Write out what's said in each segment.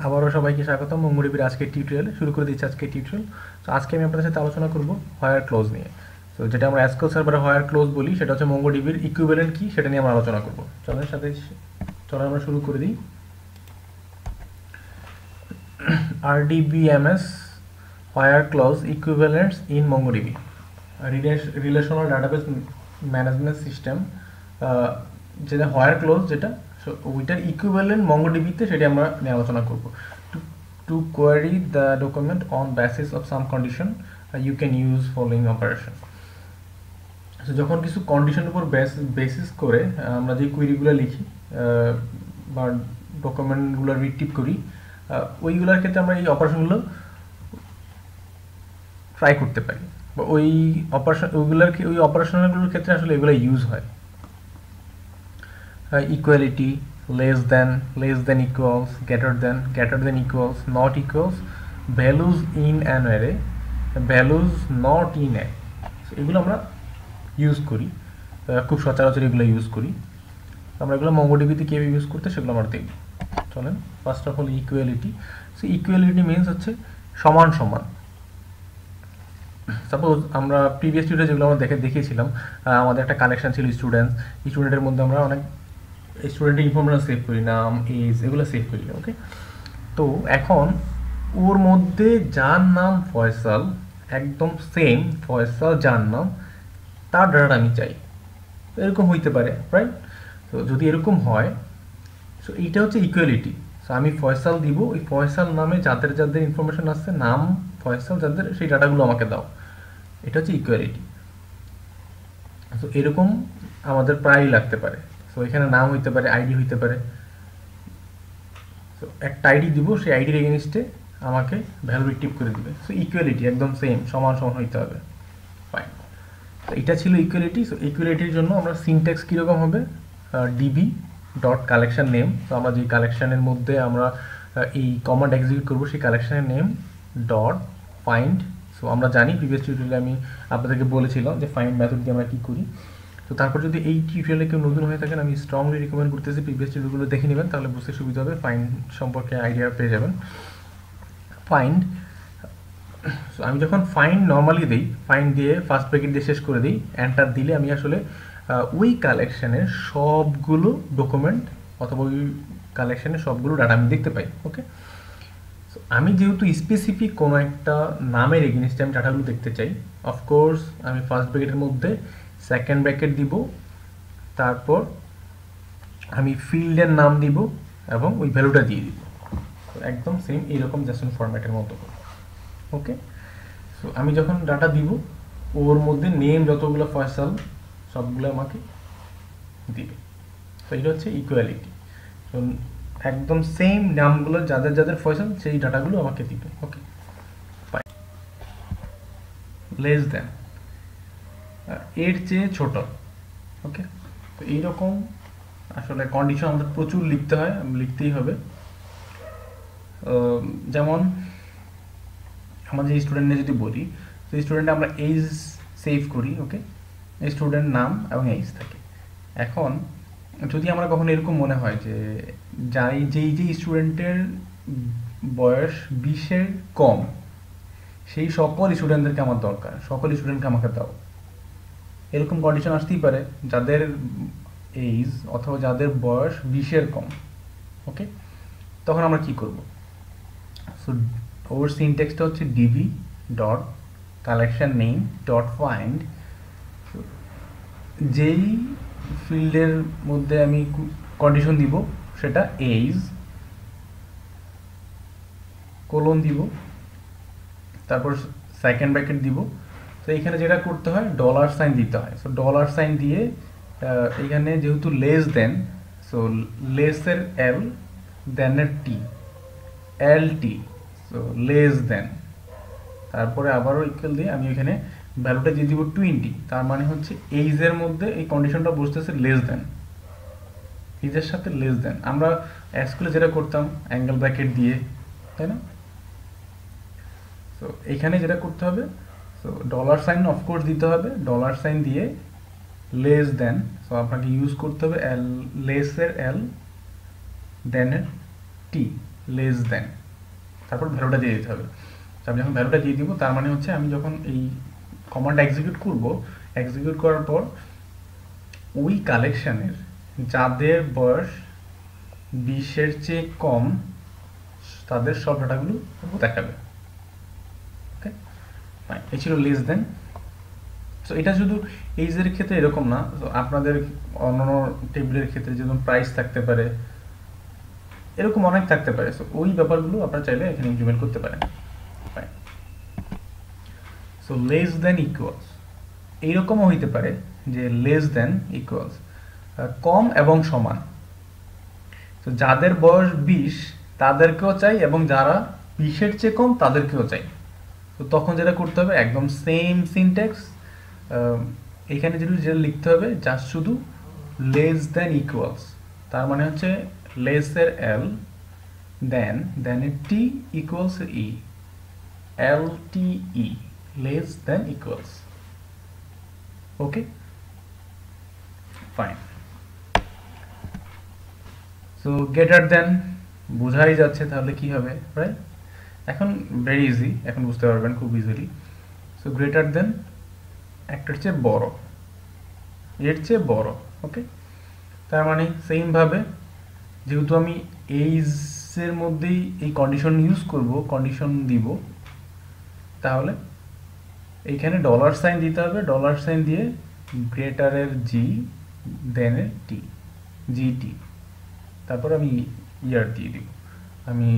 আবারও সবাইকে স্বাগতম মঙ্গোডিবির আজকের টিউটোরিয়ালে। শুরু করে দিচ্ছি আজকের টিউটোরিয়াল। তো আজকে আমি আপনাদের সাথে আলোচনা করব হোয়ার ক্লোজ নিয়ে। তো যেটা আমরা এসকিউএল সার্ভারে হোয়ার ক্লোজ বলি, সেটা হচ্ছে মঙ্গোডিবির ইকুইভ্যালেন্ট কি সেটা নিয়ে আমরা আলোচনা করব। চলো আমরা শুরু করে দিই। RDBMS where clause equivalents in MongoDB, relational database management system. যেটা হোয়ার ক্লোজ, যেটা ওইটার ইকুইভ্যালেন্ট মঙ্গোডিবিতে, সেটা আমরা নিয়ে আলোচনা করব। To query the document on basis of some condition, you can use following operation. So যখন কিছু কন্ডিশনের উপর বেসিস করে আমরা যে কুইরিগুলো লিখি বা ডকুমেন্টগুলো রিট্রিভ করি, ওইগুলোর ক্ষেত্রে আমরা এই অপারেশনগুলো ট্রাই করতে পারি, বা ওই অপারেশনগুলোর ক্ষেত্রে আসলে এগুলো ইউজ হয়। Equality, less than equals, greater than equals, not equals, values in an array, values not in a, এগুলো আমরা ইউজ করি, খুব সচরাচর এগুলো ইউজ করি। আমরা এগুলো মঙ্গোডিবিতে কীভাবে ইউজ করতে সেগুলো আমরা দেখব। চলেন, first of all equality. So equality means হচ্ছে সমান সমান। সাপোজ আমরা প্রিভিয়াস টিউটোরিয়ালে যেগুলো আমরা দেখিয়েছিলাম, আমাদের একটা কালেকশন ছিল স্টুডেন্টের মধ্যে আমরা অনেক স্টুডেন্টের ইনফরমেশন সেভ করি, নাম, এজ, এগুলো সেভ করি। ওকে, তো এখন ওর মধ্যে যার নাম ফয়সাল, একদম সেম ফয়সাল যার নাম, তার ডাটা আমি চাই। এরকম হইতে পারে, রাইট? তো যদি এরকম হয়, সো এইটা হচ্ছে ইকুয়ালিটি। সো আমি ফয়সাল দিব, ওই ফয়সাল নামে যাদের যাদের ইনফরমেশন আসছে, নাম ফয়সাল যাদের, সেই ডাটাগুলো আমাকে দাও। এটা হচ্ছে ইকুয়ালিটি। সো এরকম আমাদের প্রায়ই লাগতে পারে। সো এখানে নাম হইতে পারে, আইডি হইতে পারে। সো একটা আইডি দিব, সেই আইডির এগেনস্টে আমাকে ভ্যালু রিট্রিভ করে দিবে। সো ইকুয়ালিটি একদম সেম, সমান সমান হইতে হবে। ফাইন, তো এটা ছিল ইকুয়ালিটি। সো ইকুয়ালিটির জন্য আমরা সিনট্যাক্স কীরকম হবে, ডিবি ডট কালেকশন নেম। তো আমরা যে কালেকশানের মধ্যে আমরা এই কমান্ড এক্সিকিউট করবো, সেই কালেকশানের নেম ডট ফাইন্ড। সো আমরা জানি প্রিভিয়াস টিউটোরিয়ালে আমি আপনাদেরকে বলেছিলাম যে ফাইন্ড মেথড দিয়ে আমরা কী করি। তো তারপর যদি এই টিউটোরিয়ালে কেউ নতুন হয়ে থাকেন, আমি স্ট্রংলি রিকমেন্ড করতেছি প্রিভিয়াস টিউটোরিয়ালগুলো দেখে নেবেন, তাহলে বুঝতে সুবিধা হবে, ফাইন্ড সম্পর্কে আইডিয়া পেয়ে যাবেন। ফাইন্ড, সো আমি যখন ফাইন্ড নর্মালি দিই, ফাইন্ড দিয়ে ফার্স্ট ব্র্যাকেট দিয়ে শেষ করে দিই, এন্টার দিলে আমি আসলে ওই কালেকশানের সবগুলো ডকুমেন্ট অথবা ওই কালেকশানের সবগুলো ডাটা আমি দেখতে পাই। ওকে, সো আমি যেহেতু স্পেসিফিক কোনো একটা নামের এগেনস্টে আমি ডাটাগুলো দেখতে চাই, অফকোর্স আমি ফার্স্ট ব্র্যাকেটের মধ্যে সেকেন্ড ব্র্যাকেট দিব, তারপর আমি ফিল্ডের নাম দিব এবং ওই ভ্যালুটা দিয়ে দিব। একদম সেম এইরকম জেসন ফরম্যাটের মতো। ওকে, সো আমি যখন ডাটা দিব, ওর মধ্যে নেম যতগুলো ফয়সাল সবগুলো আমাকে দিবে। তো এটা হচ্ছে ইকুয়ালিটি। তো একদম সেম নামগুলো যাদের যাদের ফয়সাল, সেই ডাটাগুলো আমাকে দিবে। ওকে, লেস দেন, এর চেয়ে ছোট। ওকে, তো এইরকম আসলে কন্ডিশন আমাদের প্রচুর লিখতে হয়, লিখতেই হবে। যেমন আমাদের স্টুডেন্টে যদি বলি, তো স্টুডেন্টে আমরা এইজ সেভ করি। ওকে, স্টুডেন্ট নাম এবং এইজ থাকে। এখন যদি আমরা কখনো এরকম মনে হয় যে যেই স্টুডেন্টের বয়স 20-এর কম, সেই সকল স্টুডেন্টদেরকে আমার দরকার, সকল স্টুডেন্টকে আমাকে দাও, এরকম কন্ডিশন আসতেই পারে যাদের এইজ অথবা যাদের বয়স 20-এর কম। ওকে, তখন আমরা কি করব? সো ওর সিনট্যাক্সটা হচ্ছে DB dot collection name dot find. যেই ফিল্ডের মধ্যে আমি কন্ডিশন দিব, সেটা এইজ কোলন দিব, তারপর সেকেন্ড ব্র্যাকেট দিব। তো এখানে যেটা করতে হয়, ডলার সাইন দিতে হয়। সো ডলার সাইন দিয়ে এখানে যেহেতু লেস দেন, সো লেসের এল, দেনের টি, এল টি, সো লেস দেন, তারপরে আবারও ইকুয়াল দিয়ে আমি এখানে ভ্যালুটা দিয়ে দিব 20। তার মানে হচ্ছে এইজের মধ্যে এই কন্ডিশনটা বসতেছে লেস দেন, এইজের সাথে লেস দেন। আমরা স্কুলে যেটা করতাম অ্যাঙ্গেল ব্র্যাকেট দিয়ে, তাই না? তো এখানে যেটা করতে হবে, সো ডলার সাইন অফকোর্স দিতে হবে, ডলার সাইন দিয়ে লেস দেন। সো আপনাকে ইউজ করতে হবে এল, লেসের এল, দেনের টি, লেস দেন, তারপর ভ্যালুটা দিয়ে দিতে হবে। তো আমি যখন ভ্যালুটা দিয়ে দিব তার মানে হচ্ছে আমি যখন এই কমান্ড এক্সিকিউট করব, এক্সিকিউট করার পর ওই কালেকশানের যাদের বয়স 20-এর চেয়ে কম তাদের সব ডাটাগুলো দেখাবে। ওকে, এই ছিল লেস দেন। সো এটা শুধু এইজের ক্ষেত্রে এরকম না, তো আপনাদের অন্যান্য টেবিলের ক্ষেত্রে যেমন প্রাইস থাকতে পারে, এরকম অনেক থাকতে পারে। সো ওই ব্যাপারগুলো আপনারা চাইলে এখানে ইমপ্লিমেন্ট করতে পারেন। সো লেস দেন ইকুয়ালস এইরকমও হইতে পারে যে লেস দেন ইকুয়ালস কম এবং সমান। তো যাদের বয়স 20 তাদেরকেও চাই এবং যারা 20-এর চেয়ে কম তাদেরকেও চাই। তো তখন যেটা করতে হবে একদম সেম সিনট্যাক্স, এখানে যেটা লিখতে হবে জাস্ট শুধু লেস দেন ইকুয়ালস, তার মানে হচ্ছে লেসের এল, দেন এর T equals E, L T E, less then equals. Okay fine. So greater then বোঝাই যাচ্ছে তাহলে কি হবে, রাইট? এখন ভেরি ইজি, এখন বুঝতে পারবেন খুব ইজিলি। সো গ্রেটার দেন একটার চেয়ে বড়, এর চেয়ে বড়। ওকে, তার মানে সেমভাবে যেহেতু আমি এইজের মধ্যেই এই কন্ডিশন ইউজ করব, কন্ডিশন দিব, তাহলে এইখানে ডলার সাইন দিতে হবে, ডলার সাইন দিয়ে গ্রেটারের জি, দেনের টি, জিটি, তারপর আমি ইয়ার দিয়ে দিব, আমি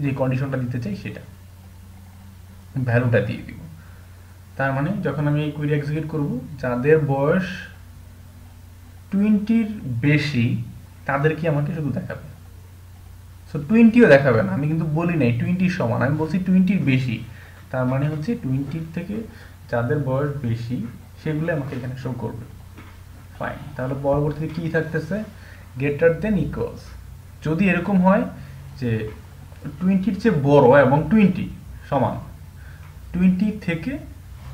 যে কন্ডিশনটা দিতে চাই সেটা, ভ্যালুটা দিয়ে দিব। তার মানে যখন আমি এই কুইরি এক্সিকিউট করব, যাদের বয়স 20-র বেশি তাদেরকে আমাকে শুধু দেখাবে। সো 20ও দেখাবে না, আমি কিন্তু বলি নাই 20-র সমান, আমি বলছি 20-র বেশি। তার মানে হচ্ছে 20-র থেকে যাদের বয়স বেশি সেগুলো আমাকে এখানে শো করবে। ফাইন, তাহলে পরবর্তীতে কি থাকতেছে, গ্রেটার দেন ইকুয়ালস। যদি এরকম হয় যে 20-র চেয়ে বড় এবং 20 সমান, 20 থেকে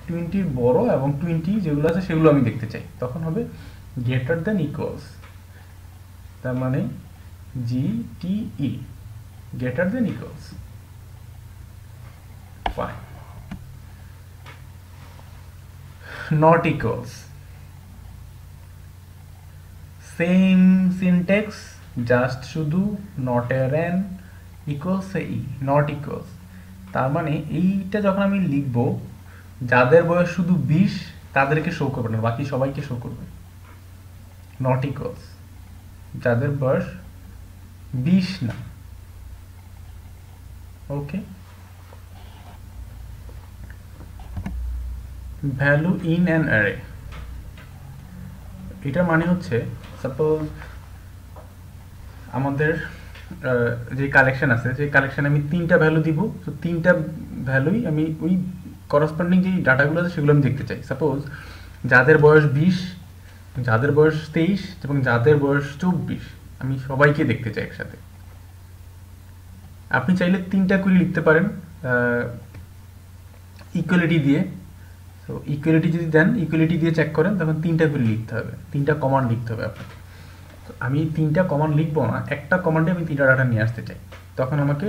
20-র বড় এবং 20 যেগুলো আছে সেগুলো আমি দেখতে চাই, তখন হবে গ্রেটার দেন ইকুয়ালস, তার মানে GTE, greater than equals. Fine. Not equals, same syntax, just শুধু নট এর N equals E, not equals. তার মানে এইটা যখন আমি লিখব, যাদের বয়স শুধু 20 তাদেরকে শো করবে না, বাকি সবাইকে শো করবে। নট ইকুয়ালস যাদের বয়স 20 না। ওকে, ভ্যালু ইন অ্যান অ্যারে, এটা মানে হচ্ছে সাপোজ আমাদের যে কালেকশন আছে, যে কালেকশনে আমি 3টা ভ্যালু দিব, তো 3টা ভ্যালুই আমি ওই করসপন্ডিং যে ডাটাগুলো আছে সেগুলো আমি দেখতে চাই। সাপোজ যাদের বয়স 20, যাদের বয়স 23 এবং যাদের বয়স 24, আমি সবাইকে দেখতে চাই একসাথে। আপনি চাইলে 3টা করে লিখতে পারেন ইকুয়ালিটি দিয়ে। তো ইকুয়ালিটি যদি দেন, ইকুয়ালিটি দিয়ে চেক করেন, তখন 3টা করে লিখতে হবে, 3টা কমান্ড লিখতে হবে আপনাকে। তো আমি 3টা কমান্ড লিখবো না, একটা কমান্ডে আমি 3টা ডাটা নিয়ে আসতে চাই, তখন আমাকে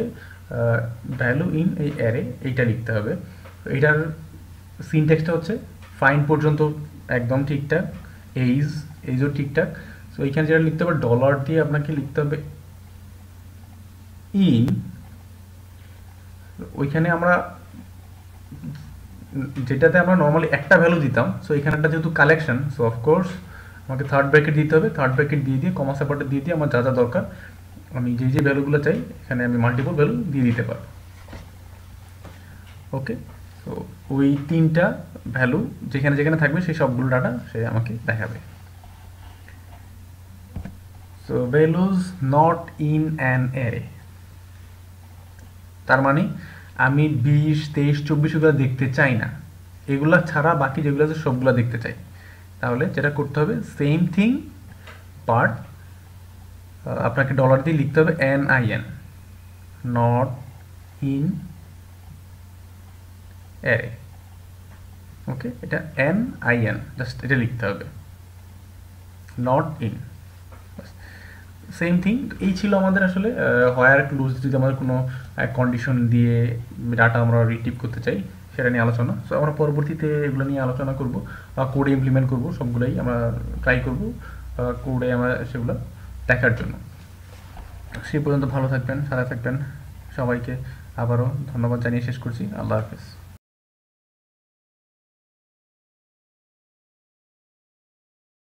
ভ্যালু ইন এই অ্যারে এইটা লিখতে হবে। তো এটার সিনট্যাক্সটা হচ্ছে ফাইন্ড পর্যন্ত একদম ঠিকঠাক, এইজও ঠিকঠাক। সো এইখানে যেটা লিখতে হবে, ডলার দিয়ে আপনাকে লিখতে হবে ইন, ওইখানে আমরা যেটাতে আমরা নর্মালি একটা ভ্যালু দিতাম, সো এখানেটা যেহেতু কালেকশন, সো অফকোর্স আমাকে থার্ড ব্র্যাকেট দিতে হবে, থার্ড ব্র্যাকেট দিয়ে কমা সেপারেটর দিয়ে আমার যা যা দরকার, আমি যে ভ্যালুগুলো চাই এখানে আমি মাল্টিপল ভ্যালু দিয়ে দিতে পারবো। ওকে, তো ওই 3টা ভ্যালু যেখানে যেখানে থাকবে সেই সবগুলো ডাটা সে আমাকে দেখাবে। So values not in an array, তার মানে আমি 20, 23, 24 এগুলো দেখতে চাই না, এগুলা ছাড়া বাকি যেগুলো আছে সবগুলো দেখতে চাই। তাহলে যেটা করতে হবে সেম থিং, বাট আপনাকে ডলার দিয়ে লিখতে হবে NIN, নট ইন অ্যারে। ওকে, এটা NIN, জাস্ট এটা লিখতে হবে, নট ইন। সেম থিং এই ছিল আমাদের আসলে হোয়ার ক্লোজ যদি আমরা কোনো কন্ডিশন দিয়ে ডাটা আমরা রিট্রিভ করতে চাই সেটা নিয়ে আলোচনা। সো আমরা পরবর্তীতে এগুলো নিয়ে আলোচনা করব, কোডে ইমপ্লিমেন্ট করব, সবগুলোই আমরা ট্রাই করব কোডে আমরা সেগুলো দেখার জন্য। সে পর্যন্ত ভালো থাকবেন, সাথে থাকবেন। সবাইকে আবারও ধন্যবাদ জানিয়ে শেষ করছি। আল্লাহ হাফেজ।